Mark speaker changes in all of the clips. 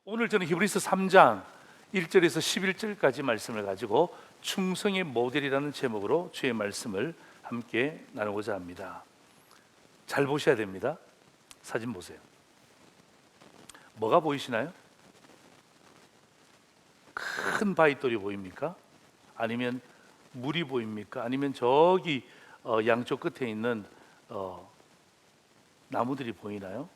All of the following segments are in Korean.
Speaker 1: 오늘 저는 히브리서 3장 1절에서 11절까지 말씀을 가지고 충성의 모델이라는 제목으로 주의 말씀을 함께 나누고자 합니다. 잘 보셔야 됩니다. 사진 보세요. 뭐가 보이시나요? 큰 바위돌이 보입니까? 아니면 물이 보입니까? 아니면 저기 양쪽 끝에 있는 나무들이 보이나요?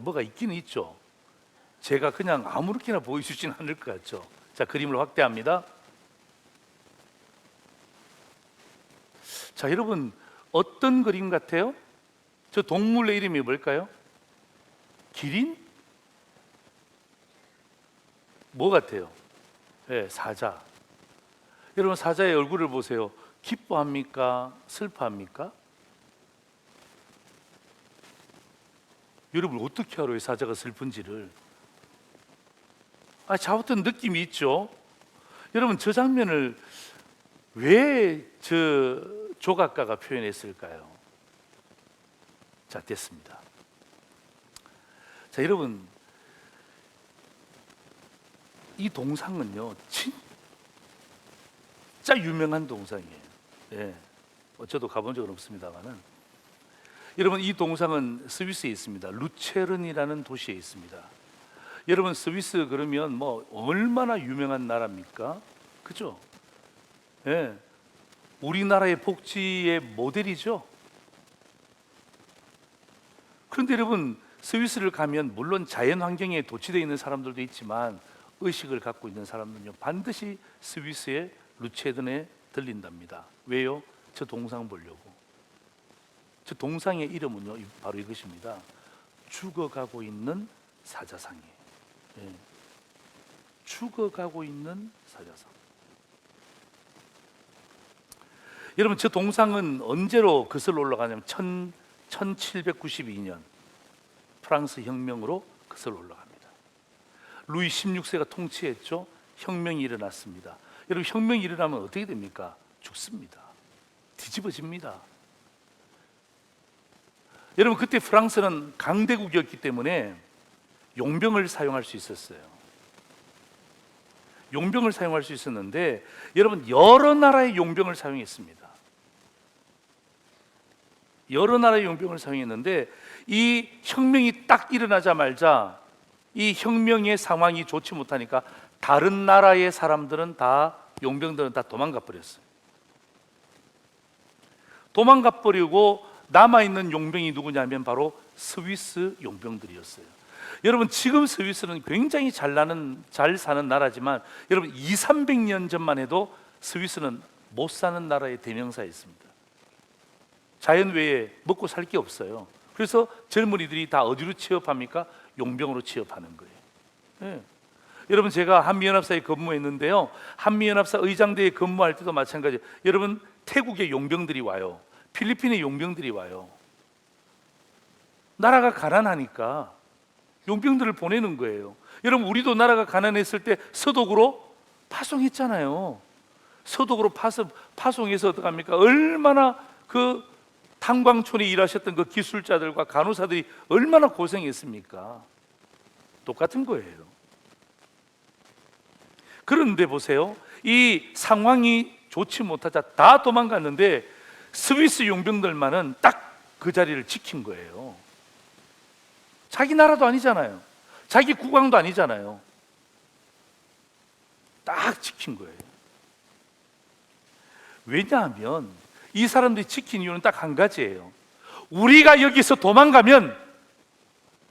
Speaker 1: 뭐가 있기는 있죠. 제가 그냥 아무렇게나 보여주진 않을 것 같죠. 자, 그림을 확대합니다. 자, 여러분 어떤 그림 같아요? 저 동물의 이름이 뭘까요? 기린? 뭐 같아요? 네, 사자. 여러분 사자의 얼굴을 보세요. 기뻐합니까? 슬퍼합니까? 여러분 어떻게 알아요? 사자가 슬픈지를. 자우던 느낌이 있죠. 여러분 저 장면을 왜 저 조각가가 표현했을까요? 자, 됐습니다. 자, 여러분 이 동상은요 진짜 유명한 동상이에요. 네. 저도 가본 적은 없습니다만은, 여러분 이 동상은 스위스에 있습니다. 루체른이라는 도시에 있습니다. 여러분 스위스 그러면 뭐 얼마나 유명한 나라입니까? 그죠? 예. 우리나라의 복지의 모델이죠. 그런데 여러분 스위스를 가면 물론 자연 환경에 도취되어 있는 사람들도 있지만 의식을 갖고 있는 사람들은요 반드시 스위스의 루체른에 들린답니다. 왜요? 저 동상 보려고. 저 동상의 이름은요 바로 이것입니다. 죽어가고 있는 사자상이에요. 예. 죽어가고 있는 사자상. 여러분 저 동상은 언제로 거슬러 올라가냐면 1792년 프랑스 혁명으로 거슬러 올라갑니다. 루이 16세가 통치했죠. 혁명이 일어났습니다. 여러분 혁명이 일어나면 어떻게 됩니까? 죽습니다. 뒤집어집니다. 여러분 그때 프랑스는 강대국이었기 때문에 용병을 사용할 수 있었어요. 용병을 사용할 수 있었는데 여러분 여러 나라의 용병을 사용했습니다. 여러 나라의 용병을 사용했는데 이 혁명이 딱 일어나자마자 이 혁명의 상황이 좋지 못하니까 다른 나라의 사람들은 다 용병들은 다 도망가 버렸어요. 도망가 버리고 남아있는 용병이 누구냐면 바로 스위스 용병들이었어요. 여러분 지금 스위스는 굉장히 잘 사는 나라지만 여러분 200~300년 전만 해도 스위스는 못 사는 나라의 대명사였습니다. 자연 외에 먹고 살 게 없어요. 그래서 젊은이들이 다 어디로 취업합니까? 용병으로 취업하는 거예요. 네. 여러분 제가 한미연합사에 근무했는데요, 한미연합사 의장대에 근무할 때도 마찬가지예요. 여러분 태국의 용병들이 와요. 필리핀의 용병들이 와요. 나라가 가난하니까 용병들을 보내는 거예요. 여러분 우리도 나라가 가난했을 때 서독으로 파송했잖아요. 서독으로 파송해서 어떡합니까? 얼마나 그 탄광촌에 일하셨던 그 기술자들과 간호사들이 얼마나 고생했습니까? 똑같은 거예요. 그런데 보세요, 이 상황이 좋지 못하자 다 도망갔는데 스위스 용병들만은 딱 그 자리를 지킨 거예요. 자기 나라도 아니잖아요. 자기 국왕도 아니잖아요. 딱 지킨 거예요. 왜냐하면 이 사람들이 지킨 이유는 딱 한 가지예요. 우리가 여기서 도망가면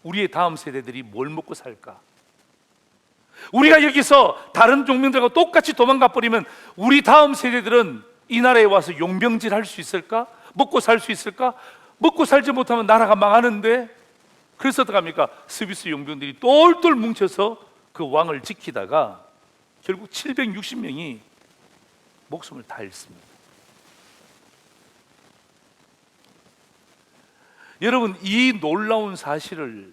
Speaker 1: 우리의 다음 세대들이 뭘 먹고 살까? 우리가 여기서 다른 종민들과 똑같이 도망가 버리면 우리 다음 세대들은 이 나라에 와서 용병질 할 수 있을까? 먹고 살 수 있을까? 먹고 살지 못하면 나라가 망하는데. 그래서 어떡합니까? 스위스 용병들이 똘똘 뭉쳐서 그 왕을 지키다가 결국 760명이 목숨을 다 잃습니다. 여러분 이 놀라운 사실을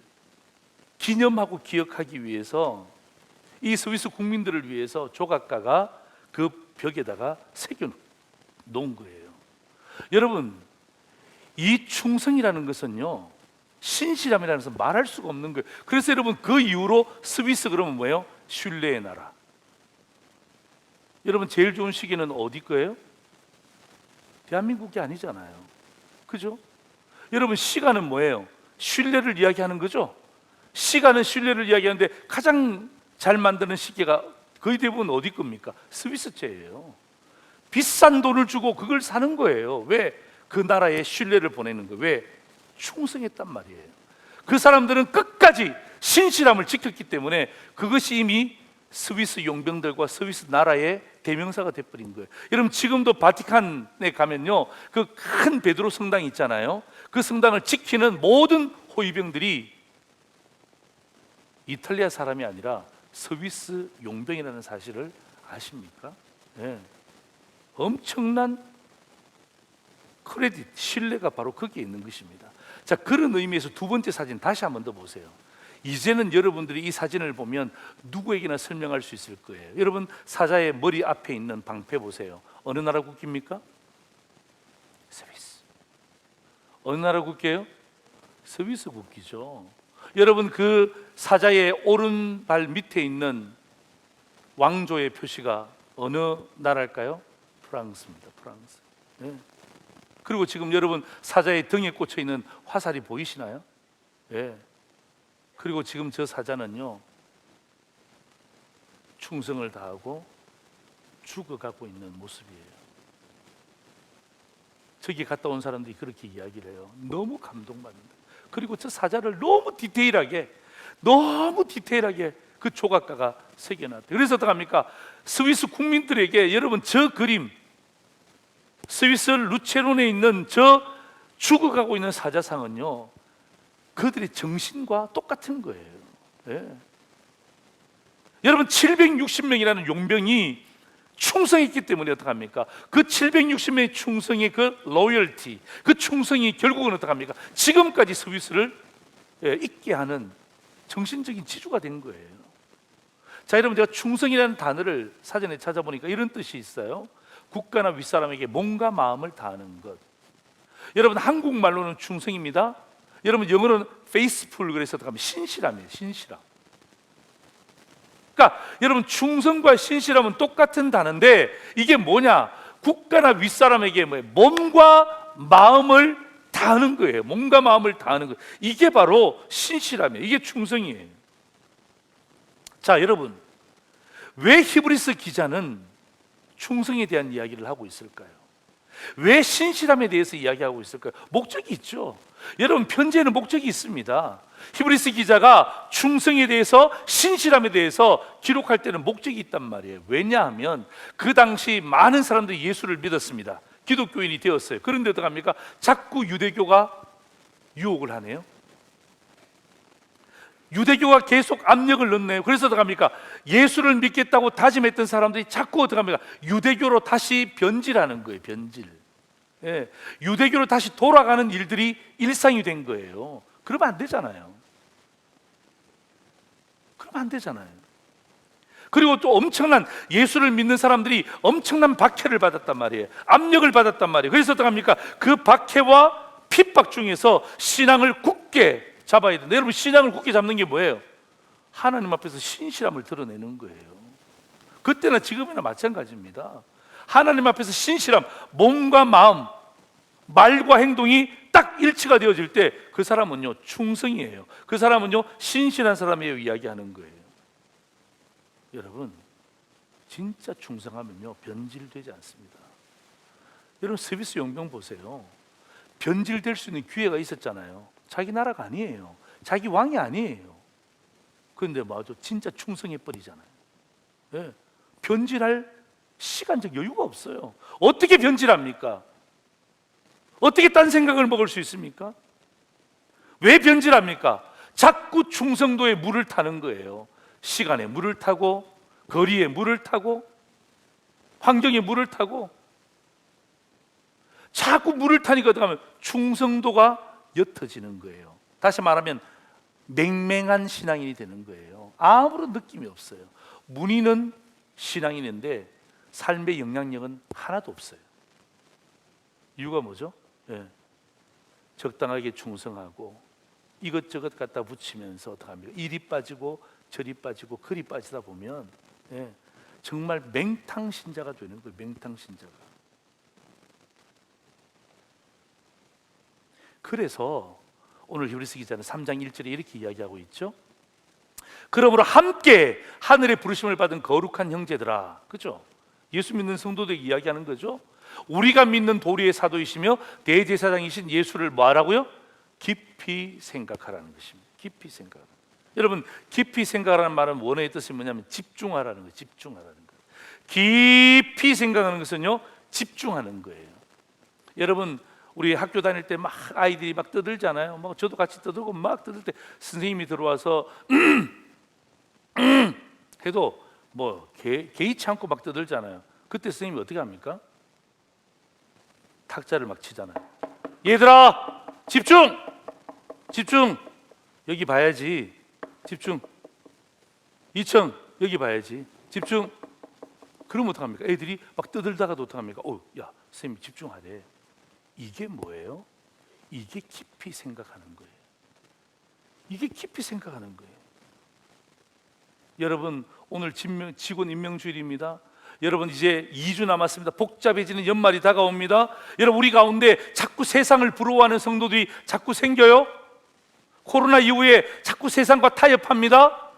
Speaker 1: 기념하고 기억하기 위해서 이 스위스 국민들을 위해서 조각가가 그 벽에다가 새겨 놓은 거예요. 여러분 이 충성이라는 것은요 신실함이라는 것은 말할 수가 없는 거예요. 그래서 여러분 그 이후로 스위스 그러면 뭐예요? 신뢰의 나라. 여러분 제일 좋은 시기는 어디 거예요? 대한민국이 아니잖아요. 그죠? 여러분 시간은 뭐예요? 신뢰를 이야기하는 거죠. 시간은 신뢰를 이야기하는데 가장 잘 만드는 시기가 거의 대부분 어디 겁니까? 스위스제예요. 비싼 돈을 주고 그걸 사는 거예요. 왜? 그 나라에 신뢰를 보내는 거예요. 왜? 충성했단 말이에요. 그 사람들은 끝까지 신실함을 지켰기 때문에 그것이 이미 스위스 용병들과 스위스 나라의 대명사가 돼버린 거예요. 여러분 지금도 바티칸에 가면요, 그 큰 베드로 성당이 있잖아요. 그 성당을 지키는 모든 호위병들이 이탈리아 사람이 아니라 스위스 용병이라는 사실을 아십니까? 네. 엄청난 크레딧, 신뢰가 바로 거기에 있는 것입니다. 자, 그런 의미에서 두 번째 사진 다시 한 번 더 보세요. 이제는 여러분들이 이 사진을 보면 누구에게나 설명할 수 있을 거예요. 여러분 사자의 머리 앞에 있는 방패 보세요. 어느 나라 국기입니까? 스위스. 어느 나라 국기예요? 스위스 국기죠. 여러분 그 사자의 오른발 밑에 있는 왕조의 표시가 어느 나라일까요? 프랑스입니다. 프랑스. 네. 그리고 지금 여러분 사자의 등에 꽂혀 있는 화살이 보이시나요? 네. 그리고 지금 저 사자는요, 충성을 다하고 죽어가고 있는 모습이에요. 저기 갔다 온 사람들이 그렇게 이야기를 해요. 너무 감동받는다. 그리고 저 사자를 너무 디테일하게 그 조각가가 새겨놨대요. 그래서 어떡합니까? 스위스 국민들에게 여러분 저 그림, 스위스 루체론에 있는 저 죽어가고 있는 사자상은요, 그들의 정신과 똑같은 거예요. 네. 여러분 760명이라는 용병이 충성했기 때문에 어떡합니까? 그 760명의 충성의 그 로열티, 그 충성이 결국은 어떡합니까? 지금까지 스위스를 있게 하는 정신적인 지주가 된 거예요. 자, 여러분 제가 충성이라는 단어를 사전에 찾아보니까 이런 뜻이 있어요. 국가나 윗사람에게 몸과 마음을 다하는 것. 여러분 한국말로는 충성입니다. 여러분 영어로는 faithful, 그래서 어떡하면 신실함이에요. 신실함. 그러니까 여러분 충성과 신실함은 똑같은 단어인데 이게 뭐냐? 국가나 윗사람에게 몸과 마음을 다하는 거예요. 몸과 마음을 다하는 거예요. 이게 바로 신실함이에요. 이게 충성이에요. 자, 여러분 왜 히브리서 기자는 충성에 대한 이야기를 하고 있을까요? 왜 신실함에 대해서 이야기하고 있을까요? 목적이 있죠. 여러분 편지에는 목적이 있습니다. 히브리서 기자가 충성에 대해서, 신실함에 대해서 기록할 때는 목적이 있단 말이에요. 왜냐하면 그 당시 많은 사람들이 예수를 믿었습니다. 기독교인이 되었어요. 그런데 어떡합니까? 자꾸 유대교가 유혹을 하네요. 유대교가 계속 압력을 넣네요. 그래서 어떡합니까? 예수를 믿겠다고 다짐했던 사람들이 자꾸 어떡합니까? 유대교로 다시 변질하는 거예요. 변질. 예, 유대교로 다시 돌아가는 일들이 일상이 된 거예요. 그러면 안 되잖아요. 그러면 안 되잖아요. 그리고 또 엄청난, 예수를 믿는 사람들이 엄청난 박해를 받았단 말이에요. 압력을 받았단 말이에요. 그래서 어떡합니까? 그 박해와 핍박 중에서 신앙을 굳게 잡아야 된다. 여러분 신앙을 굳게 잡는 게 뭐예요? 하나님 앞에서 신실함을 드러내는 거예요. 그때나 지금이나 마찬가지입니다. 하나님 앞에서 신실함, 몸과 마음, 말과 행동이 딱 일치가 되어질 때 그 사람은요 충성이에요. 그 사람은요 신실한 사람이에요 이야기하는 거예요. 여러분 진짜 충성하면요 변질되지 않습니다. 여러분 스위스 용병 보세요. 변질될 수 있는 기회가 있었잖아요. 자기 나라가 아니에요. 자기 왕이 아니에요. 그런데 맞아 진짜 충성해 버리잖아요. 네. 변질할 시간적 여유가 없어요. 어떻게 변질합니까? 어떻게 딴 생각을 먹을 수 있습니까? 왜 변질합니까? 자꾸 충성도에 물을 타는 거예요. 시간에 물을 타고, 거리에 물을 타고, 환경에 물을 타고, 자꾸 물을 타니까 어떡하면 충성도가 옅어지는 거예요. 다시 말하면 맹맹한 신앙인이 되는 거예요. 아무런 느낌이 없어요. 문의는 신앙인인데 삶의 영향력은 하나도 없어요. 이유가 뭐죠? 예. 적당하게 충성하고 이것저것 갖다 붙이면서 어떡합니까? 이리 빠지고 저리 빠지고 그리 빠지다 보면 정말 맹탕 신자가 되는 거예요. 맹탕 신자가. 그래서 오늘 히브리서 기자는 3장 1절에 이렇게 이야기하고 있죠. 그러므로 함께 하늘의 부르심을 받은 거룩한 형제들아, 그죠? 예수 믿는 성도들에게 이야기하는 거죠. 우리가 믿는 도리의 사도이시며 대제사장이신 예수를 뭐하라고요? 깊이 생각하라는 것입니다. 깊이 생각하라. 여러분, 깊이 생각하라는 말은 원어의 뜻이 뭐냐면 집중하라는 거예요. 집중하라는 거예요. 깊이 생각하는 것은요, 집중하는 거예요. 여러분, 우리 학교 다닐 때 막 아이들이 막 떠들잖아요. 막 저도 같이 떠들고 막 떠들 때 선생님이 들어와서 해도 뭐 개의치 않고 막 떠들잖아요. 그때 선생님이 어떻게 합니까? 탁자를 막 치잖아요. 얘들아, 집중! 집중! 여기 봐야지. 집중. 2층 여기 봐야지. 집중. 그러면 어떡합니까? 애들이 막 떠들다가도 어떡합니까? 야, 선생님 집중하래. 이게 뭐예요? 이게 깊이 생각하는 거예요. 이게 깊이 생각하는 거예요. 여러분, 오늘 직원 임명주일입니다. 여러분, 이제 2주 남았습니다. 복잡해지는 연말이 다가옵니다. 여러분, 우리 가운데 자꾸 세상을 부러워하는 성도들이 자꾸 생겨요. 코로나 이후에 자꾸 세상과 타협합니다.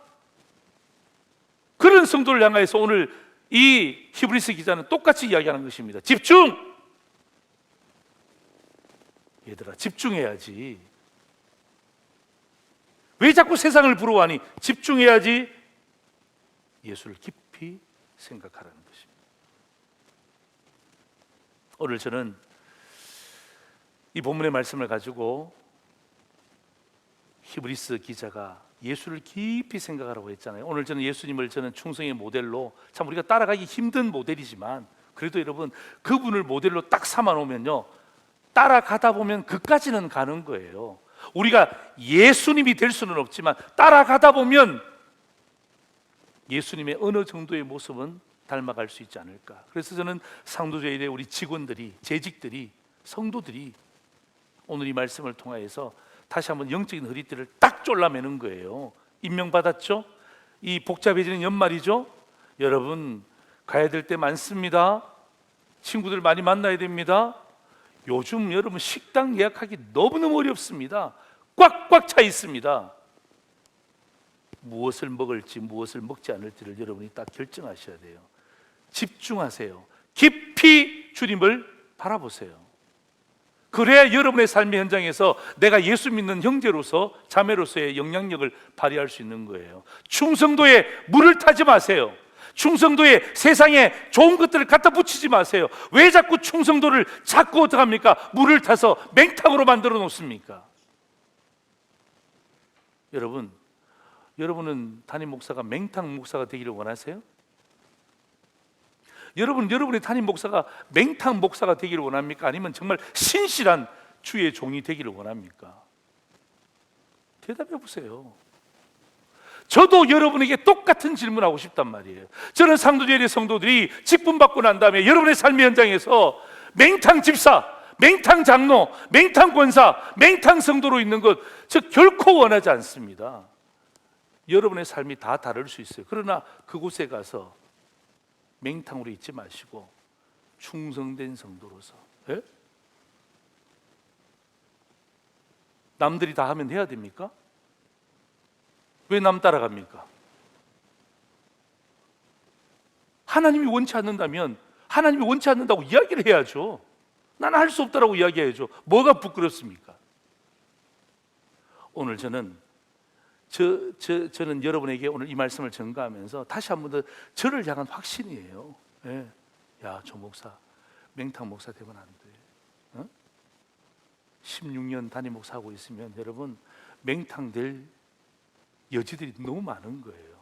Speaker 1: 그런 성도를 향해서 오늘 이 히브리서 기자는 똑같이 이야기하는 것입니다. 집중! 얘들아, 집중해야지. 왜 자꾸 세상을 부러워하니? 집중해야지. 예수를 깊이 생각하라는 것입니다. 오늘 저는 이 본문의 말씀을 가지고 히브리서 기자가 예수를 깊이 생각하라고 했잖아요. 오늘 저는 예수님을 충성의 모델로, 참 우리가 따라가기 힘든 모델이지만 그래도 여러분, 그분을 모델로 딱 삼아 놓으면요, 따라가다 보면 그까지는 가는 거예요. 우리가 예수님이 될 수는 없지만 따라가다 보면 예수님의 어느 정도의 모습은 닮아갈 수 있지 않을까. 그래서 저는 상도제일의 우리 직원들이, 재직들이, 성도들이 오늘 이 말씀을 통하여서 다시 한번 영적인 허리띠를 딱 졸라매는 거예요. 임명받았죠? 이 복잡해지는 연말이죠? 여러분, 가야 될 때 많습니다. 친구들 많이 만나야 됩니다. 요즘 여러분 식당 예약하기 너무너무 어렵습니다. 꽉꽉 차 있습니다. 무엇을 먹을지 무엇을 먹지 않을지를 여러분이 딱 결정하셔야 돼요. 집중하세요. 깊이 주님을 바라보세요. 그래야 여러분의 삶의 현장에서 내가 예수 믿는 형제로서, 자매로서의 영향력을 발휘할 수 있는 거예요. 충성도에 물을 타지 마세요. 충성도에 세상에 좋은 것들을 갖다 붙이지 마세요. 왜 자꾸 충성도를 자꾸 어떡합니까? 물을 타서 맹탕으로 만들어 놓습니까? 여러분은 담임 목사가 맹탕 목사가 되기를 원하세요? 여러분의 담임 목사가 맹탕 목사가 되기를 원합니까? 아니면 정말 신실한 주의 종이 되기를 원합니까? 대답해 보세요. 저도 여러분에게 똑같은 질문하고 싶단 말이에요. 저는 상도제일의 성도들이 직분 받고 난 다음에 여러분의 삶의 현장에서 맹탕 집사, 맹탕 장로, 맹탕 권사, 맹탕 성도로 있는 것, 저 결코 원하지 않습니다. 여러분의 삶이 다 다를 수 있어요. 그러나 그곳에 가서 맹탕으로 있지 마시고 충성된 성도로서, 예? 남들이 다 하면 해야 됩니까? 왜 남 따라갑니까? 하나님이 원치 않는다면 하나님이 원치 않는다고 이야기를 해야죠. 나는 할 수 없다라고 이야기해야죠. 뭐가 부끄럽습니까? 오늘 저는 여러분에게 오늘 이 말씀을 전가하면서 다시 한 번 더 저를 향한 확신이에요. 예. 야, 저 목사 맹탕 목사 되면 안 돼. 16년 담임 목사 하고 있으면 여러분 맹탕 될 여지들이 너무 많은 거예요.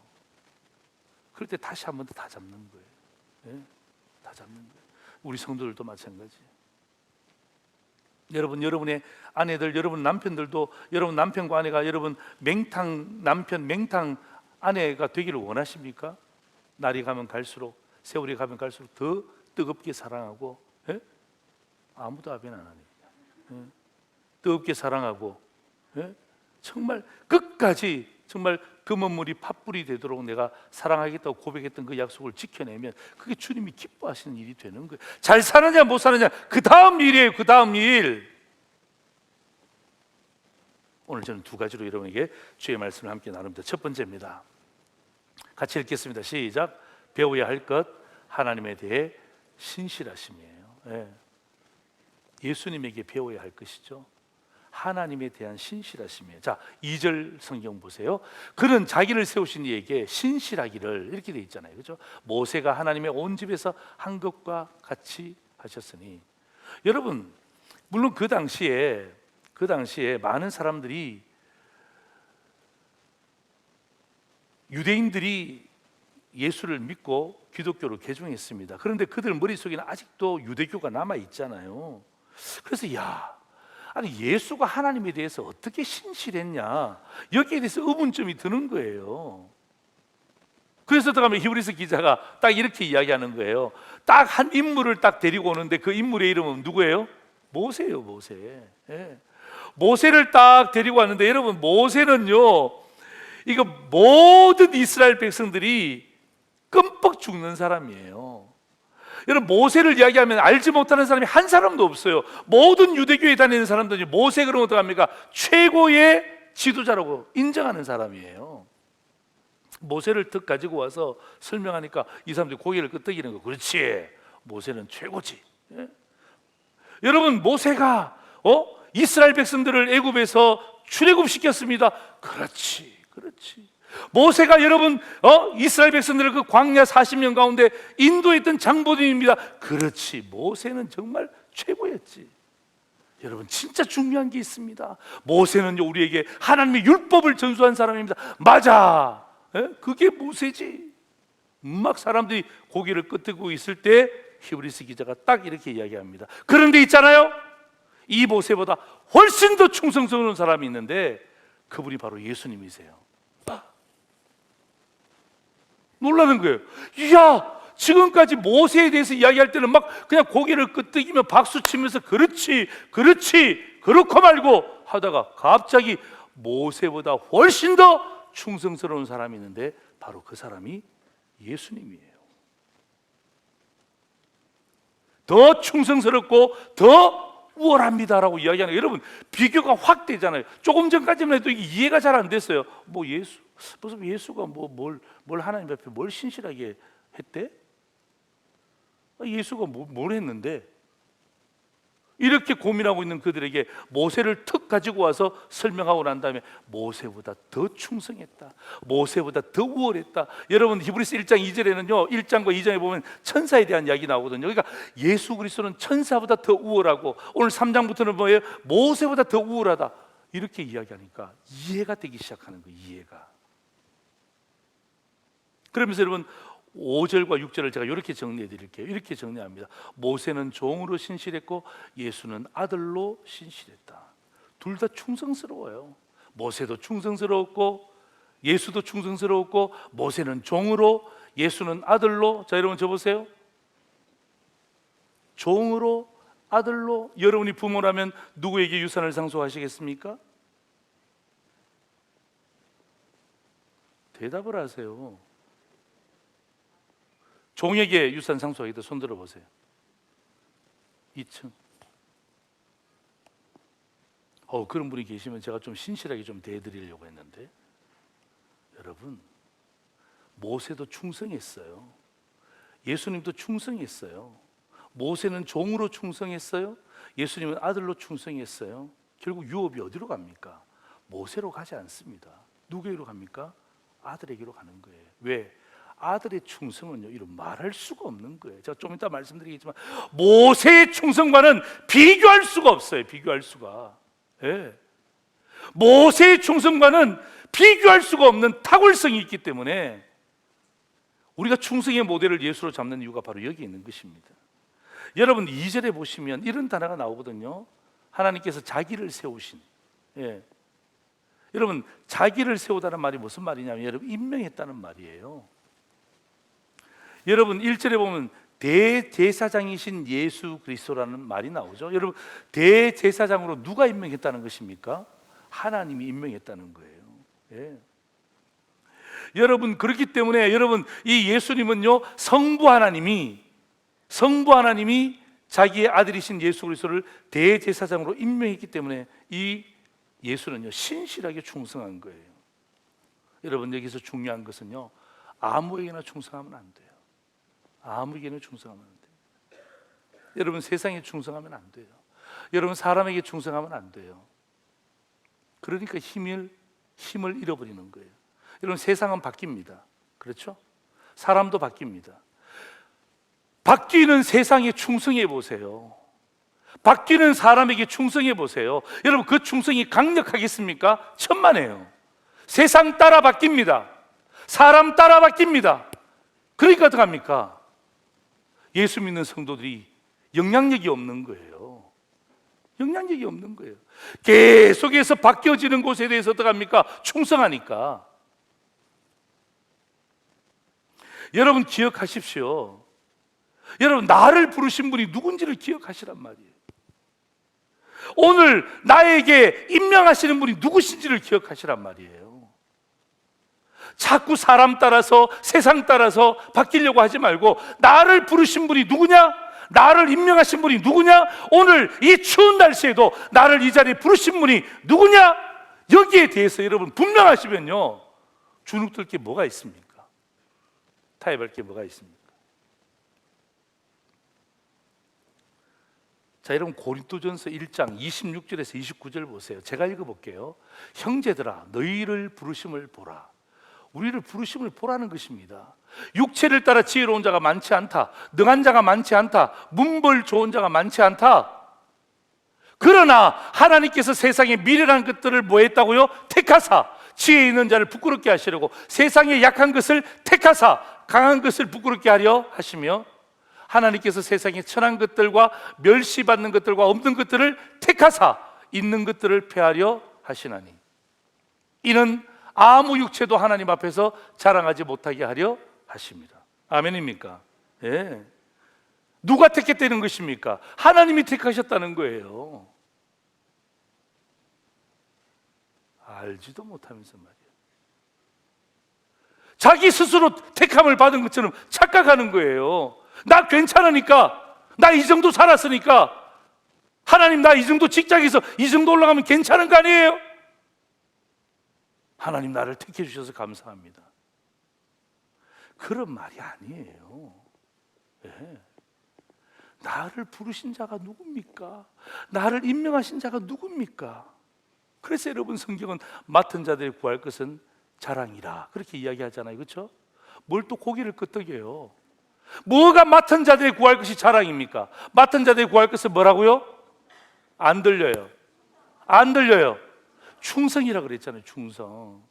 Speaker 1: 그럴 때 다시 한 번 더 다 잡는 거예요. 예? 다 잡는 거예요. 우리 성도들도 마찬가지. 여러분의 아내들, 여러분 남편들도 여러분 남편과 아내가 여러분 맹탕 남편, 맹탕 아내가 되기를 원하십니까? 날이 가면 갈수록, 세월이 가면 갈수록 더 뜨겁게 사랑하고, 예? 아무도 답변 안 하니까. 예? 뜨겁게 사랑하고, 예? 정말 끝까지 정말 금은물이 팥불이 되도록 내가 사랑하겠다고 고백했던 그 약속을 지켜내면 그게 주님이 기뻐하시는 일이 되는 거예요. 잘 사느냐 못 사느냐 그 다음 일이에요. 그 다음 일. 오늘 저는 두 가지로 여러분에게 주의 말씀을 함께 나눕니다. 첫 번째입니다. 같이 읽겠습니다. 시작. 배워야 할 것, 하나님에 대해 신실하심이에요. 예. 예수님에게 배워야 할 것이죠. 하나님에 대한 신실하심이에요. 자, 2절 성경 보세요. 그는 자기를 세우신 이에게 신실하기를, 이렇게 돼 있잖아요. 그렇죠? 모세가 하나님의 온 집에서 한 것과 같이 하셨으니. 여러분, 물론 그 당시에 많은 사람들이, 유대인들이 예수를 믿고 기독교로 개종했습니다. 그런데 그들 머릿속에는 아직도 유대교가 남아 있잖아요. 그래서 아니 예수가 하나님에 대해서 어떻게 신실했냐, 여기에 대해서 의문점이 드는 거예요. 그래서 들어가면 히브리서 기자가 딱 이렇게 이야기하는 거예요. 딱 한 인물을 딱 데리고 오는데 그 인물의 이름은 누구예요? 모세예요. 모세. 예. 모세를 딱 데리고 왔는데, 여러분, 모세는요, 이거 모든 이스라엘 백성들이 끔뻑 죽는 사람이에요. 여러분, 모세를 이야기하면 알지 못하는 사람이 한 사람도 없어요. 모든 유대교에 다니는 사람들이 모세 그러면 어떡합니까? 최고의 지도자라고 인정하는 사람이에요. 모세를 딱 가지고 와서 설명하니까 이 사람들이 고개를 끄덕이는 거. 그렇지, 모세는 최고지. 예? 여러분, 모세가 이스라엘 백성들을 애굽에서 출애굽시켰습니다. 그렇지. 모세가 여러분 이스라엘 백성들을 그 광야 40년 가운데 인도했던 장본인입니다. 그렇지. 모세는 정말 최고였지. 여러분, 진짜 중요한 게 있습니다. 모세는 우리에게 하나님의 율법을 전수한 사람입니다. 맞아. 그게 모세지. 막 사람들이 고개를 끄덕이고 있을 때 히브리서 기자가 딱 이렇게 이야기합니다. 그런데 있잖아요, 이 모세보다 훨씬 더 충성스러운 사람이 있는데 그분이 바로 예수님이세요. 놀라는 거예요. 이야, 지금까지 모세에 대해서 이야기할 때는 막 그냥 고개를 끄덕이며 박수 치면서 그렇지 그렇고 말고 하다가 갑자기 모세보다 훨씬 더 충성스러운 사람이 있는데 바로 그 사람이 예수님이에요. 더 충성스럽고 더 우월합니다라고 이야기하는 거예요. 여러분, 비교가 확 되잖아요. 조금 전까지만 해도 이해가 잘 안 됐어요. 무슨 예수가 뭘 하나님 앞에 뭘 신실하게 했대? 예수가 뭘 했는데? 이렇게 고민하고 있는 그들에게 모세를 툭 가지고 와서 설명하고 난 다음에 모세보다 더 충성했다, 모세보다 더 우월했다. 여러분, 히브리서 1장 2절에는요 1장과 2장에 보면 천사에 대한 이야기 나오거든요. 그러니까 예수 그리스도는 천사보다 더 우월하고, 오늘 3장부터는 뭐예요? 모세보다 더 우월하다. 이렇게 이야기하니까 이해가 되기 시작하는 거예요. 이해가. 그러면서 여러분 5절과 6절을 제가 이렇게 정리해 드릴게요. 이렇게 정리합니다. 모세는 종으로 신실했고 예수는 아들로 신실했다. 둘 다 충성스러워요. 모세도 충성스러웠고 예수도 충성스러웠고, 모세는 종으로 예수는 아들로. 자, 여러분 저 보세요. 종으로 아들로. 여러분이 부모라면 누구에게 유산을 상속하시겠습니까? 대답을 하세요. 종에게 유산 상속하기도 손 들어보세요. 2층. 그런 분이 계시면 제가 좀 신실하게 좀 대해드리려고 했는데, 여러분, 모세도 충성했어요. 예수님도 충성했어요. 모세는 종으로 충성했어요. 예수님은 아들로 충성했어요. 결국 유업이 어디로 갑니까? 모세로 가지 않습니다. 누구에게로 갑니까? 아들에게로 가는 거예요. 왜? 아들의 충성은요, 이런 말할 수가 없는 거예요. 제가 좀 이따 말씀드리겠지만 모세의 충성과는 비교할 수가 없어요. 비교할 수가. 예. 모세의 충성과는 비교할 수가 없는 탁월성이 있기 때문에 우리가 충성의 모델을 예수로 잡는 이유가 바로 여기 있는 것입니다. 여러분 2절에 보시면 이런 단어가 나오거든요. 하나님께서 자기를 세우신. 예. 여러분, 자기를 세우다는 말이 무슨 말이냐면, 여러분, 임명했다는 말이에요. 여러분 1절에 보면 대제사장이신 예수 그리스도라는 말이 나오죠. 여러분, 대제사장으로 누가 임명했다는 것입니까? 하나님이 임명했다는 거예요. 예. 여러분, 그렇기 때문에 여러분, 이 예수님은요, 성부 하나님이 자기의 아들이신 예수 그리스도를 대제사장으로 임명했기 때문에 이 예수는요, 신실하게 충성한 거예요. 여러분, 여기서 중요한 것은요, 아무에게나 충성하면 안 돼요. 아무에게나 충성하면 안 돼요. 여러분, 세상에 충성하면 안 돼요. 여러분, 사람에게 충성하면 안 돼요. 그러니까 힘을 잃어버리는 거예요. 여러분, 세상은 바뀝니다. 그렇죠? 사람도 바뀝니다. 바뀌는 세상에 충성해 보세요. 바뀌는 사람에게 충성해 보세요. 여러분, 그 충성이 강력하겠습니까? 천만에요. 세상 따라 바뀝니다. 사람 따라 바뀝니다. 그러니까 어떡합니까? 예수 믿는 성도들이 영향력이 없는 거예요. 영향력이 없는 거예요. 계속해서 바뀌어지는 곳에 대해서 어떡합니까? 충성하니까. 여러분, 기억하십시오. 여러분, 나를 부르신 분이 누군지를 기억하시란 말이에요. 오늘 나에게 임명하시는 분이 누구신지를 기억하시란 말이에요. 자꾸 사람 따라서, 세상 따라서 바뀌려고 하지 말고, 나를 부르신 분이 누구냐? 나를 임명하신 분이 누구냐? 오늘 이 추운 날씨에도 나를 이 자리에 부르신 분이 누구냐? 여기에 대해서 여러분 분명하시면요, 주눅들 게 뭐가 있습니까? 타협할 게 뭐가 있습니까? 자, 여러분, 고린도전서 1장 26절에서 29절 보세요. 제가 읽어볼게요. 형제들아, 너희를 부르심을 보라. 우리를 부르심을 보라는 것입니다. 육체를 따라 지혜로운 자가 많지 않다. 능한 자가 많지 않다. 문벌 좋은 자가 많지 않다. 그러나 하나님께서 세상의 미련한 것들을 뭐 했다고요? 택하사 지혜 있는 자를 부끄럽게 하시려고 세상의 약한 것을 택하사 강한 것을 부끄럽게 하려 하시며, 하나님께서 세상의 천한 것들과 멸시받는 것들과 없는 것들을 택하사 있는 것들을 폐하려 하시나니, 이는 아무 육체도 하나님 앞에서 자랑하지 못하게 하려 하십니다. 아멘입니까? 예. 누가 택했다는 것입니까? 하나님이 택하셨다는 거예요. 알지도 못하면서 말이에요. 자기 스스로 택함을 받은 것처럼 착각하는 거예요. 나 괜찮으니까, 나 이 정도 살았으니까, 하나님 나 이 정도 직장에서 이 정도 올라가면 괜찮은 거 아니에요? 하나님 나를 택해 주셔서 감사합니다. 그런 말이 아니에요. 네. 나를 부르신 자가 누굽니까? 나를 임명하신 자가 누굽니까? 그래서 여러분, 성경은 맡은 자들이 구할 것은 자랑이라 그렇게 이야기하잖아요. 그렇죠? 뭘 또 고개를 끄덕여요. 뭐가 맡은 자들이 구할 것이 자랑입니까? 맡은 자들이 구할 것은 뭐라고요? 안 들려요. 안 들려요. 충성이라 그랬잖아요. 충성.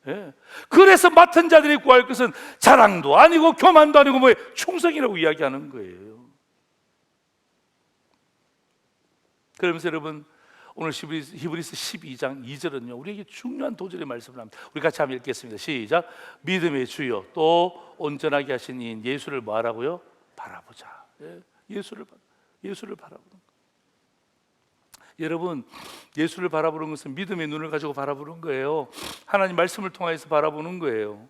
Speaker 1: 예. 그래서 맡은 자들이 구할 것은 자랑도 아니고 교만도 아니고 뭐예요? 충성이라고 이야기하는 거예요. 그러면서 여러분, 오늘 히브리서 12장 2절은요, 우리에게 중요한 도전의 말씀을 합니다. 우리 같이 한번 읽겠습니다. 시작. 믿음의 주요 또 온전하게 하신 이인 예수를 뭐 하라고요? 바라보자. 예. 예수를 바라보는 거. 여러분, 예수를 바라보는 것은 믿음의 눈을 가지고 바라보는 거예요. 하나님 말씀을 통해서 바라보는 거예요.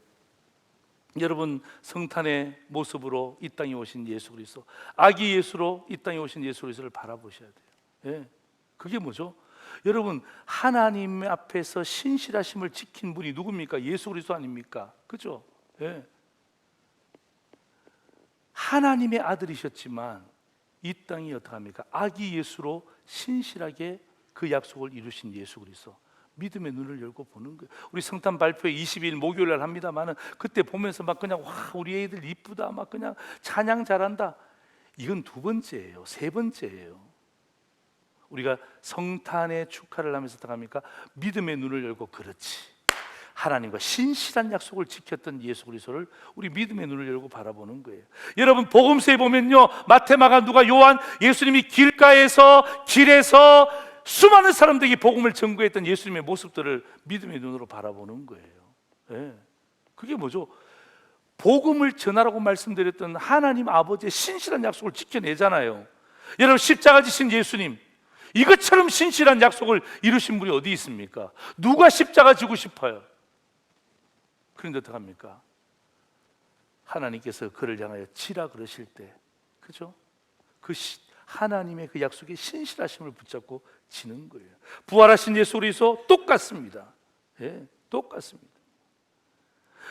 Speaker 1: 여러분, 성탄의 모습으로 이 땅에 오신 예수 그리스도, 아기 예수로 이 땅에 오신 예수 그리스도를 바라보셔야 돼요. 예. 그게 뭐죠? 여러분, 하나님 앞에서 신실하심을 지킨 분이 누굽니까? 예수 그리스도 아닙니까? 그죠? 예. 하나님의 아들이셨지만 이 땅이 어떡합니까? 아기 예수로 신실하게 그 약속을 이루신 예수 그리스도, 믿음의 눈을 열고 보는 거예요. 우리 성탄 발표회 20일 목요일 날 합니다만은, 그때 보면서 막 그냥 와, 우리 애들 이쁘다, 막 그냥 찬양 잘한다. 이건 두 번째예요. 세 번째예요. 우리가 성탄의 축하를 하면서 어떡합니까? 믿음의 눈을 열고, 그렇지, 하나님과 신실한 약속을 지켰던 예수 그리스도를 우리 믿음의 눈을 열고 바라보는 거예요. 여러분, 복음서에 보면요, 마태, 마가, 누가, 요한, 예수님이 길가에서, 길에서 수많은 사람들에게 복음을 전거했던 예수님의 모습들을 믿음의 눈으로 바라보는 거예요. 네. 그게 뭐죠? 복음을 전하라고 말씀드렸던 하나님 아버지의 신실한 약속을 지켜내잖아요. 여러분, 십자가 지신 예수님, 이것처럼 신실한 약속을 이루신 분이 어디 있습니까? 누가 십자가 지고 싶어요? 그런데 어떡합니까? 하나님께서 그를 향하여 지라 그러실 때, 그죠? 하나님의 그 약속의 신실하심을 붙잡고 지는 거예요. 부활하신 예수 그리스도 똑같습니다. 예, 똑같습니다.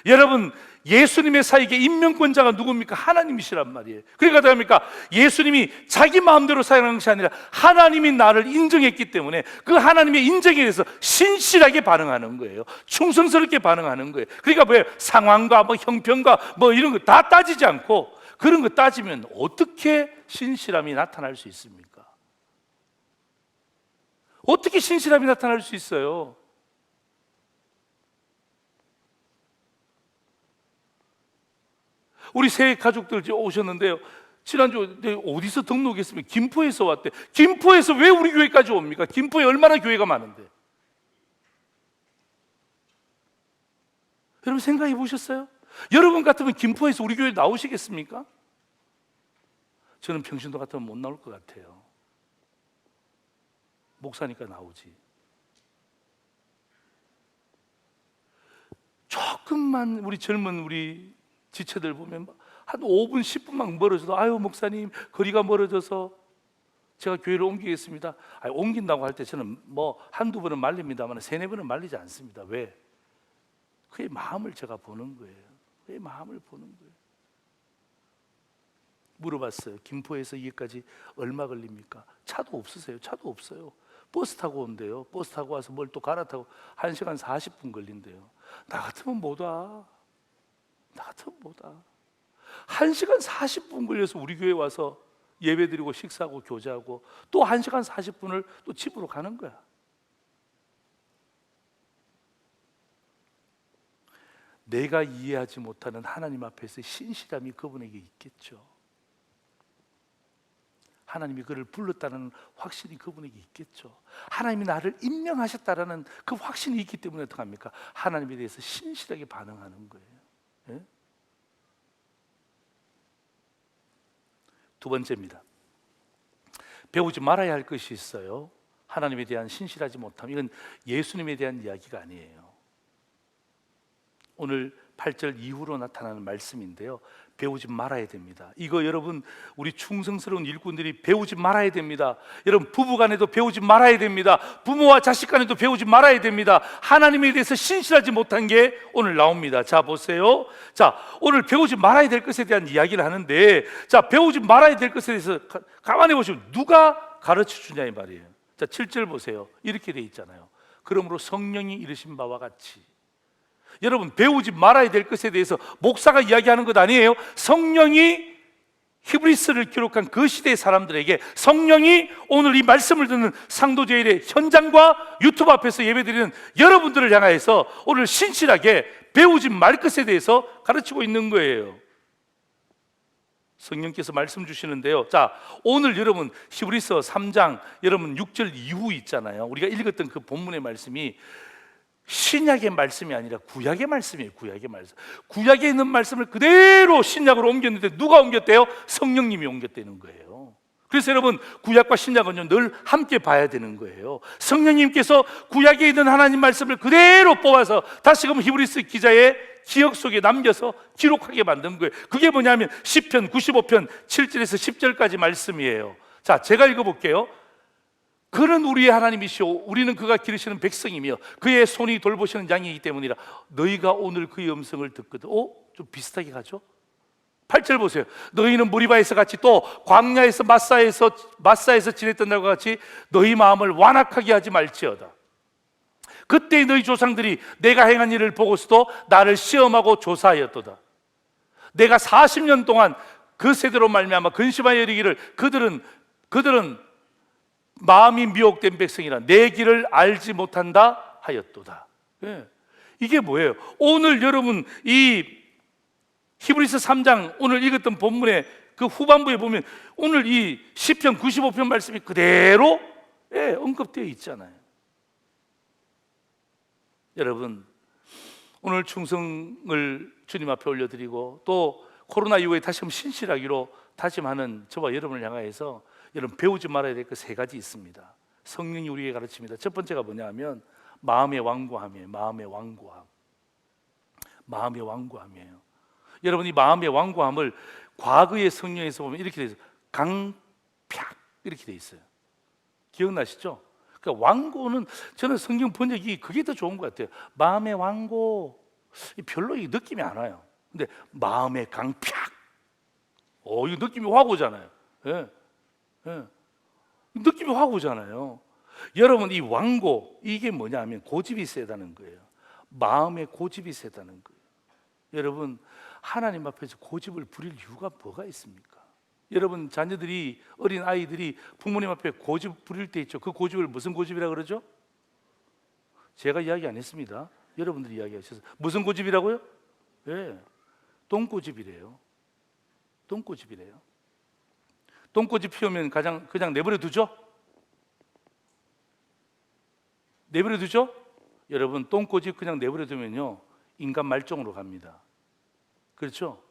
Speaker 1: 여러분, 예수님의 사역의 임명권자가 누굽니까? 하나님이시란 말이에요. 그러니까 어떡합니까? 예수님이 자기 마음대로 사역하는 것이 아니라 하나님이 나를 인정했기 때문에 그 하나님의 인정에 대해서 신실하게 반응하는 거예요. 충성스럽게 반응하는 거예요. 그러니까 왜 상황과 뭐 형편과 뭐 이런 거 다 따지지 않고, 그런 거 따지면 어떻게 신실함이 나타날 수 있습니까? 어떻게 신실함이 나타날 수 있어요? 우리 새 가족들 오셨는데요, 지난주 어디서 등록했으면 김포에서 왔대. 김포에서 왜 우리 교회까지 옵니까? 김포에 얼마나 교회가 많은데. 여러분 생각해 보셨어요? 여러분 같으면 김포에서 우리 교회 나오시겠습니까? 저는 평신도 같으면 못 나올 것 같아요. 목사니까 나오지. 조금만 우리 젊은 우리 지체들 보면 한 5분 10분만 멀어져도 아유 목사님 거리가 멀어져서 제가 교회를 옮기겠습니다. 아니, 옮긴다고 할 때 저는 뭐 한두 번은 말립니다만 세네 번은 말리지 않습니다. 왜? 그의 마음을 제가 보는 거예요. 그의 마음을 보는 거예요. 물어봤어요. 김포에서 여기까지 얼마 걸립니까? 차도 없으세요? 차도 없어요. 버스 타고 온대요. 버스 타고 와서 뭘 또 갈아타고 1시간 40분 걸린대요. 나 같으면 못 와. 나 같으면 못 와. 1시간 40분 걸려서 우리 교회 와서 예배드리고 식사하고 교제하고 또 1시간 40분을 또 집으로 가는 거야. 내가 이해하지 못하는 하나님 앞에서 신실함이 그분에게 있겠죠. 하나님이 그를 불렀다는 확신이 그분에게 있겠죠. 하나님이 나를 임명하셨다라는 그 확신이 있기 때문에 어떡합니까? 하나님에 대해서 신실하게 반응하는 거예요. 예? 두 번째입니다. 배우지 말아야 할 것이 있어요. 하나님에 대한 신실하지 못함. 이건 예수님에 대한 이야기가 아니에요. 오늘 8절 이후로 나타나는 말씀인데요, 배우지 말아야 됩니다. 이거 여러분 우리 충성스러운 일꾼들이 배우지 말아야 됩니다. 여러분 부부간에도 배우지 말아야 됩니다. 부모와 자식간에도 배우지 말아야 됩니다. 하나님에 대해서 신실하지 못한 게 오늘 나옵니다. 자 보세요. 자 오늘 배우지 말아야 될 것에 대한 이야기를 하는데, 자 배우지 말아야 될 것에 대해서 가만히 보시면 누가 가르쳐 주냐 이 말이에요. 자 7절 보세요. 이렇게 돼 있잖아요. 그러므로 성령이 이르신 바와 같이. 여러분 배우지 말아야 될 것에 대해서 목사가 이야기하는 것 아니에요. 성령이 히브리서를 기록한 그 시대의 사람들에게, 성령이 오늘 이 말씀을 듣는 상도제일의 현장과 유튜브 앞에서 예배드리는 여러분들을 향하여서 오늘 신실하게 배우지 말 것에 대해서 가르치고 있는 거예요. 성령께서 말씀 주시는데요, 자 오늘 여러분 히브리서 3장 여러분 6절 이후 있잖아요. 우리가 읽었던 그 본문의 말씀이 신약의 말씀이 아니라 구약의 말씀이에요. 구약의 말씀. 구약에 있는 말씀을 그대로 신약으로 옮겼는데 누가 옮겼대요? 성령님이 옮겼다는 거예요. 그래서 여러분 구약과 신약은요 늘 함께 봐야 되는 거예요. 성령님께서 구약에 있는 하나님 말씀을 그대로 뽑아서 다시금 히브리서 기자의 기억 속에 남겨서 기록하게 만든 거예요. 그게 뭐냐면 시편 95편 7절에서 10절까지 말씀이에요. 자 제가 읽어볼게요. 그는 우리의 하나님이시오 우리는 그가 기르시는 백성이며 그의 손이 돌보시는 양이기 때문이라. 너희가 오늘 그의 음성을 듣거든. 좀 비슷하게 가죠? 8절 보세요. 너희는 무리바에서 같이 또 광야에서 마사에서 지냈던 날과 같이 너희 마음을 완악하게 하지 말지어다. 그때 너희 조상들이 내가 행한 일을 보고서도 나를 시험하고 조사하였도다. 내가 40년 동안 그 세대로 말미암아 근심하여 이르기를 그들은 마음이 미혹된 백성이라 내 길을 알지 못한다 하였도다. 예. 이게 뭐예요? 오늘 여러분 이 히브리서 3장 오늘 읽었던 본문의 그 후반부에 보면 오늘 이 시편 95편 말씀이 그대로 언급되어 있잖아요. 여러분 오늘 충성을 주님 앞에 올려드리고 또 코로나 이후에 다시금 신실하기로 다짐하는 저와 여러분을 향하여서 여러분 배우지 말아야 될 그 세 가지 있습니다. 성령이 우리에게 가르칩니다. 첫 번째가 뭐냐면 마음의 완고함이에요. 마음의 완고함이에요. 여러분, 이 마음의 완고함을 과거의 성경에서 보면 이렇게 돼 있어요. 강팍 이렇게 돼 있어요. 기억나시죠? 그러니까 완고는 저는 성경 번역이 그게 더 좋은 것 같아요. 마음의 완고, 별로 이 느낌이 안 와요. 근데 마음의 강팍, 이거 느낌이 확 오잖아요. 예. 예. 느낌이 확 오잖아요. 여러분, 이 완고, 이게 뭐냐면 고집이 세다는 거예요. 마음의 고집이 세다는 거예요. 여러분, 하나님 앞에서 고집을 부릴 이유가 뭐가 있습니까? 여러분, 자녀들이, 어린 아이들이 부모님 앞에 고집 부릴 때 있죠. 그 고집을 무슨 고집이라 그러죠? 제가 이야기 안 했습니다. 여러분들이 이야기하셔서. 무슨 고집이라고요? 예, 똥고집이래요. 똥고집이래요. 똥고집 피우면 그냥 내버려 두죠? 내버려 두죠? 여러분, 똥고집 그냥 내버려 두면요, 인간 말종으로 갑니다. 그렇죠?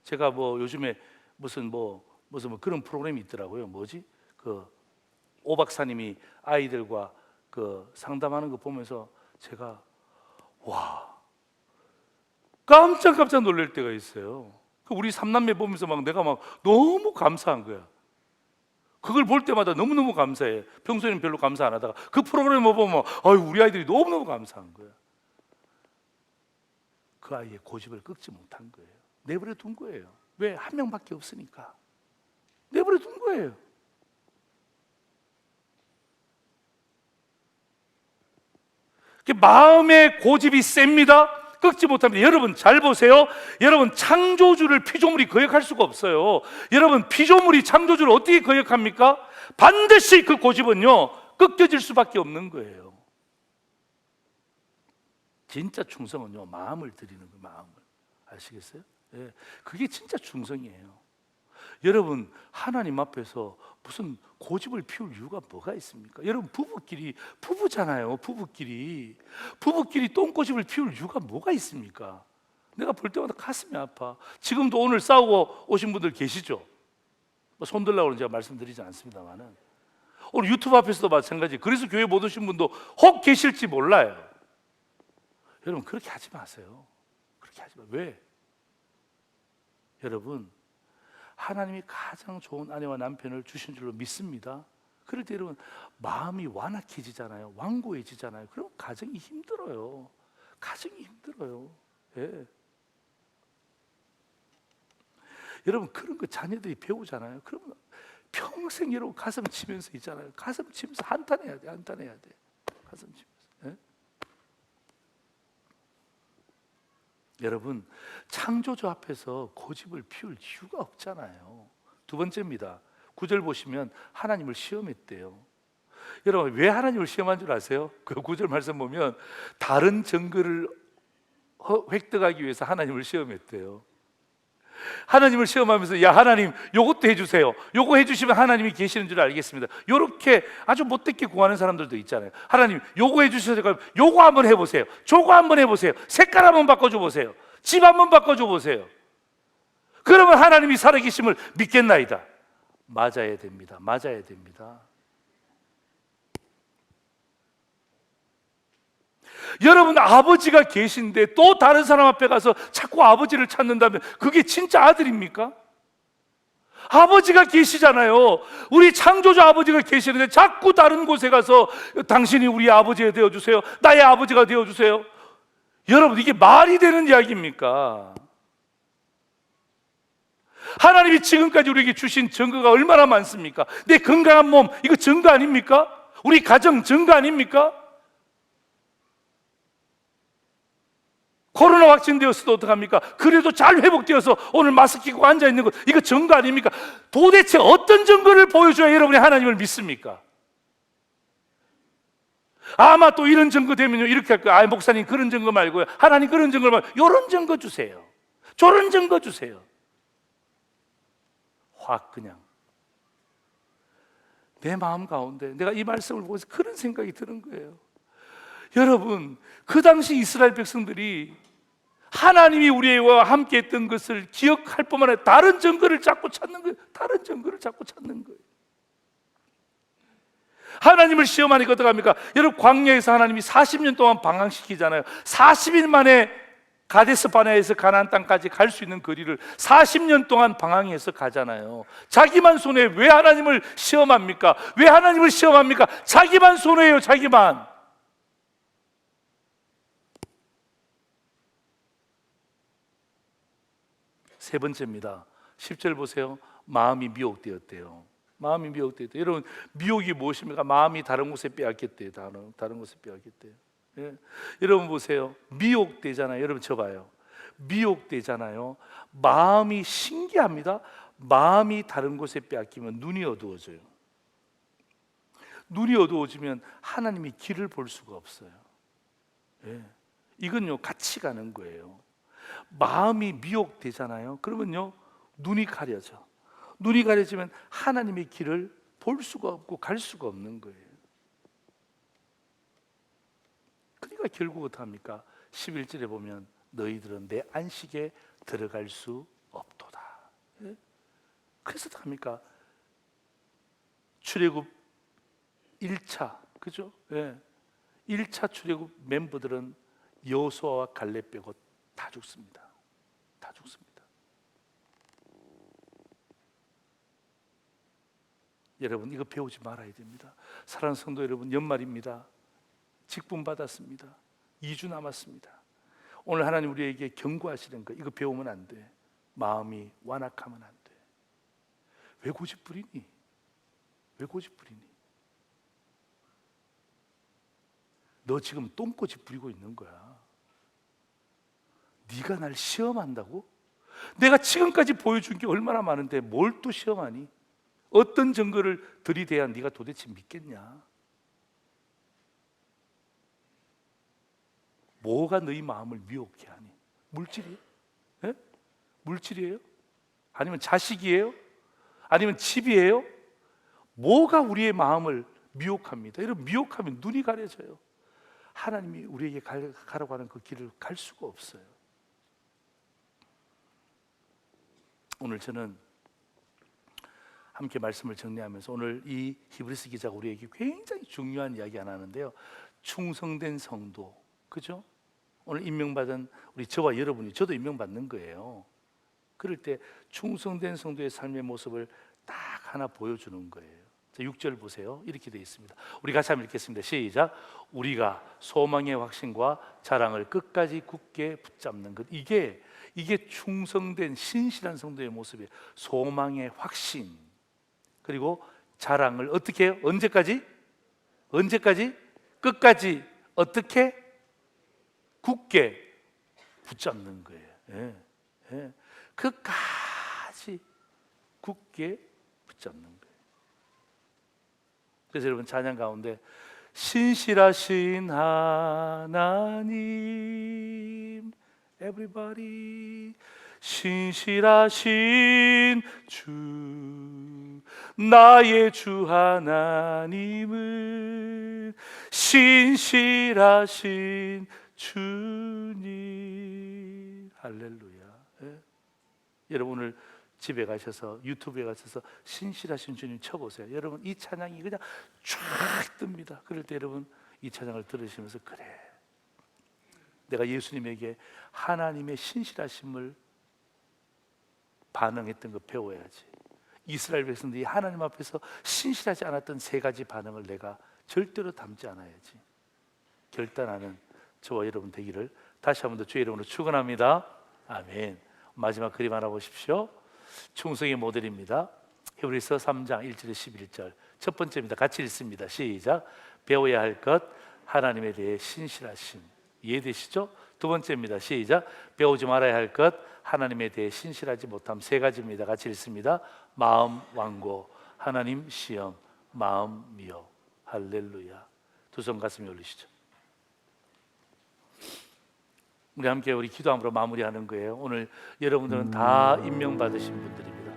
Speaker 1: 제가 요즘에 무슨 그런 프로그램이 있더라고요. 뭐지? 오 박사님이 아이들과 상담하는 거 보면서 제가 깜짝 놀랄 때가 있어요. 우리 삼남매 보면서 내가 너무 감사한 거야. 그걸 볼 때마다 너무너무 감사해. 평소에는 별로 감사 안 하다가 그 프로그램을 보면 우리 아이들이 너무너무 감사한 거야. 그 아이의 고집을 꺾지 못한 거예요. 내버려 둔 거예요. 왜? 한 명밖에 없으니까. 내버려 둔 거예요. 마음의 고집이 셉니다. 꺾지 못합니다. 여러분 잘 보세요. 여러분, 창조주를 피조물이 거역할 수가 없어요. 여러분, 피조물이 창조주를 어떻게 거역합니까? 반드시 그 고집은요, 꺾여질 수밖에 없는 거예요. 진짜 충성은요, 마음을 드리는 거예요. 마음을. 아시겠어요? 예, 그게 진짜 충성이에요. 여러분, 하나님 앞에서 무슨 고집을 피울 이유가 뭐가 있습니까? 여러분, 부부잖아요. 부부끼리 똥고집을 피울 이유가 뭐가 있습니까? 내가 볼 때마다 가슴이 아파. 지금도 오늘 싸우고 오신 분들 계시죠? 손들라고는 제가 말씀드리지 않습니다만은, 오늘 유튜브 앞에서도 마찬가지. 그래서 교회 못 오신 분도 혹 계실지 몰라요. 여러분, 그렇게 하지 마세요. 그렇게 하지 마. 왜? 여러분, 하나님이 가장 좋은 아내와 남편을 주신 줄로 믿습니다. 그럴 때 여러분, 마음이 완악해지잖아요. 완고해지잖아요. 그럼 가정이 힘들어요. 예. 여러분, 그런 거 자녀들이 배우잖아요. 그러면 평생 여러분 가슴 치면서 있잖아요. 가슴 치면서 한탄해야 돼. 가슴 치면서. 예? 여러분, 창조주 앞에서 고집을 피울 이유가 없잖아요. 두 번째입니다. 9절 보시면 하나님을 시험했대요. 여러분, 왜 하나님을 시험한 줄 아세요? 그 9절 말씀 보면 다른 증거를 획득하기 위해서 하나님을 시험했대요. 하나님을 시험하면서, 야 하나님, 요것도 해주세요. 요거 해주시면 하나님이 계시는 줄 알겠습니다. 요렇게 아주 못되게 구하는 사람들도 있잖아요. 하나님, 요거 해주셔서 요거 한번 해보세요. 저거 한번 해보세요. 색깔 한번 바꿔줘 보세요. 집 한번 바꿔줘 보세요. 그러면 하나님이 살아계심을 믿겠나이다. 맞아야 됩니다. 여러분, 아버지가 계신데 또 다른 사람 앞에 가서 자꾸 아버지를 찾는다면 그게 진짜 아들입니까? 아버지가 계시잖아요. 우리 창조주 아버지가 계시는데 자꾸 다른 곳에 가서 당신이 우리 아버지가 되어주세요. 나의 아버지가 되어주세요. 여러분, 이게 말이 되는 이야기입니까? 하나님이 지금까지 우리에게 주신 증거가 얼마나 많습니까? 내 건강한 몸, 이거 증거 아닙니까? 우리 가정 증거 아닙니까? 코로나 확진되었어도 어떡합니까? 그래도 잘 회복되어서 오늘 마스크 끼고 앉아있는 것, 이거 증거 아닙니까? 도대체 어떤 증거를 보여줘야 여러분이 하나님을 믿습니까? 아마 또 이런 증거 되면요 이렇게 할 거예요. 목사님 그런 증거 말고요, 하나님 그런 증거 말고 이런 증거 주세요. 저런 증거 주세요. 확 그냥 내 마음 가운데 내가 이 말씀을 보면서 그런 생각이 드는 거예요. 여러분, 그 당시 이스라엘 백성들이 하나님이 우리와 함께 했던 것을 기억할 뿐만 아니라 다른 증거를 자꾸 찾는 거예요. 하나님을 시험하니까 어떡합니까? 여러분, 광야에서 하나님이 40년 동안 방황시키잖아요. 40일 만에 가데스 바네아에서 가나안 땅까지 갈 수 있는 거리를 40년 동안 방황해서 가잖아요. 자기만 손해. 왜 하나님을 시험합니까? 왜 하나님을 시험합니까? 자기만 손해예요. 자기만. 세 번째입니다. 10절 보세요. 마음이 미혹되었대요. 마음이 미혹되었대요. 여러분, 미혹이 무엇입니까? 마음이 다른 곳에 빼앗겼대요. 다른 곳에 빼앗겼대요. 예. 여러분 보세요. 미혹되잖아요. 여러분 쳐봐요. 미혹되잖아요. 마음이 신기합니다. 마음이 다른 곳에 빼앗기면 눈이 어두워져요. 눈이 어두워지면 하나님의 길을 볼 수가 없어요. 예. 이건요, 같이 가는 거예요. 마음이 미혹되잖아요. 그러면요, 눈이 가려져. 눈이 가려지면 하나님의 길을 볼 수가 없고 갈 수가 없는 거예요. 그러니까 결국 어떡합니까? 11절에 보면 너희들은 내 안식에 들어갈 수 없도다. 예? 그래서 어떡합니까? 출애굽 1차, 그죠? 예. 1차 출애굽 멤버들은 여호수아와 갈렙 빼고 다 죽습니다. 다 죽습니다. 여러분, 이거 배우지 말아야 됩니다. 사랑하는 성도 여러분, 연말입니다. 직분 받았습니다. 2주 남았습니다. 오늘 하나님 우리에게 경고하시는 거, 이거 배우면 안 돼. 마음이 완악하면 안 돼. 왜 고집부리니? 왜 고집부리니? 너 지금 똥꼬집 부리고 있는 거야. 네가 날 시험한다고? 내가 지금까지 보여준 게 얼마나 많은데 뭘 또 시험하니? 어떤 증거를 들이대야 네가 도대체 믿겠냐? 뭐가 너희 마음을 미혹해 하니? 물질이에요? 예? 물질이에요? 아니면 자식이에요? 아니면 집이에요? 뭐가 우리의 마음을 미혹합니다. 이런 미혹하면 눈이 가려져요. 하나님이 우리에게 가라고 하는 그 길을 갈 수가 없어요. 오늘 저는 함께 말씀을 정리하면서 오늘 이 히브리서 기자가 우리에게 굉장히 중요한 이야기 하나 하는데요. 충성된 성도, 그죠? 오늘 임명받은 우리 저와 여러분이, 저도 임명받는 거예요. 그럴 때 충성된 성도의 삶의 모습을 딱 하나 보여주는 거예요. 6절 보세요. 이렇게 되어 있습니다. 우리 같이 한번 읽겠습니다. 시작. 우리가 소망의 확신과 자랑을 끝까지 굳게 붙잡는 것. 이게 충성된 신실한 성도의 모습이에요. 소망의 확신, 그리고 자랑을 어떻게 해요? 언제까지? 언제까지? 끝까지. 어떻게? 굳게 붙잡는 거예요. 예, 예. 끝까지 굳게 붙잡는 거예요. 그래서 여러분, 찬양 가운데 신실하신 하나님, everybody, 신실하신 주, 나의 주 하나님은 신실하신 주님. 할렐루야. 예? 여러분, 오늘 집에 가셔서 유튜브에 가셔서 신실하신 주님 쳐보세요. 여러분, 이 찬양이 그냥 쫙 뜹니다. 그럴 때 여러분, 이 찬양을 들으시면서 그래, 내가 예수님에게 하나님의 신실하심을 반응했던 거 배워야지. 이스라엘 백성들이 하나님 앞에서 신실하지 않았던 세 가지 반응을 내가 절대로 담지 않아야지. 결단하는 저와 여러분 되기를 다시 한 번 더 주의 이름으로 축원합니다. 아멘. 마지막 그림 하나 보십시오. 충성의 모델입니다. 히브리서 3장 1절에 11절. 첫 번째입니다. 같이 읽습니다. 시작. 배워야 할 것, 하나님에 대해 신실하심. 이해되시죠? 두 번째입니다. 시작. 배우지 말아야 할 것, 하나님에 대해 신실하지 못함. 세 가지입니다. 같이 읽습니다. 마음 완고, 하나님 시험, 마음 미혹. 할렐루야. 두 손 가슴에 올리시죠. 우리 함께 우리 기도함으로 마무리하는 거예요. 오늘 여러분들은 다 임명받으신 분들입니다.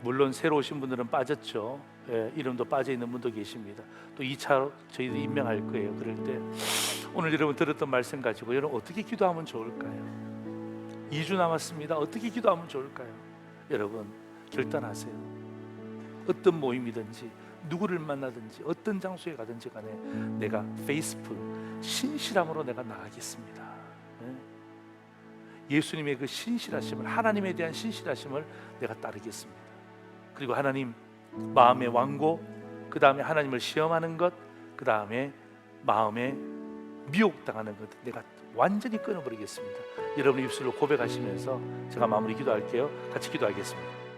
Speaker 1: 물론 새로 오신 분들은 빠졌죠. 예, 이름도 빠져 있는 분도 계십니다. 또 2차로 저희도 임명할 거예요. 그럴 때 오늘 여러분 들었던 말씀 가지고 여러분 어떻게 기도하면 좋을까요? 2주 남았습니다. 어떻게 기도하면 좋을까요? 여러분 결단하세요. 어떤 모임이든지 누구를 만나든지 어떤 장소에 가든지 간에 내가 페이스풀, 신실함으로 내가 나가겠습니다. 예수님의 그 신실하심을, 하나님에 대한 신실하심을 내가 따르겠습니다. 그리고 하나님, 마음의 완고, 그 다음에 하나님을 시험하는 것, 그 다음에 마음에 미혹당하는 것, 내가 완전히 끊어버리겠습니다. 여러분 입술로 고백하시면서 제가 마무리 기도할게요. 같이 기도하겠습니다.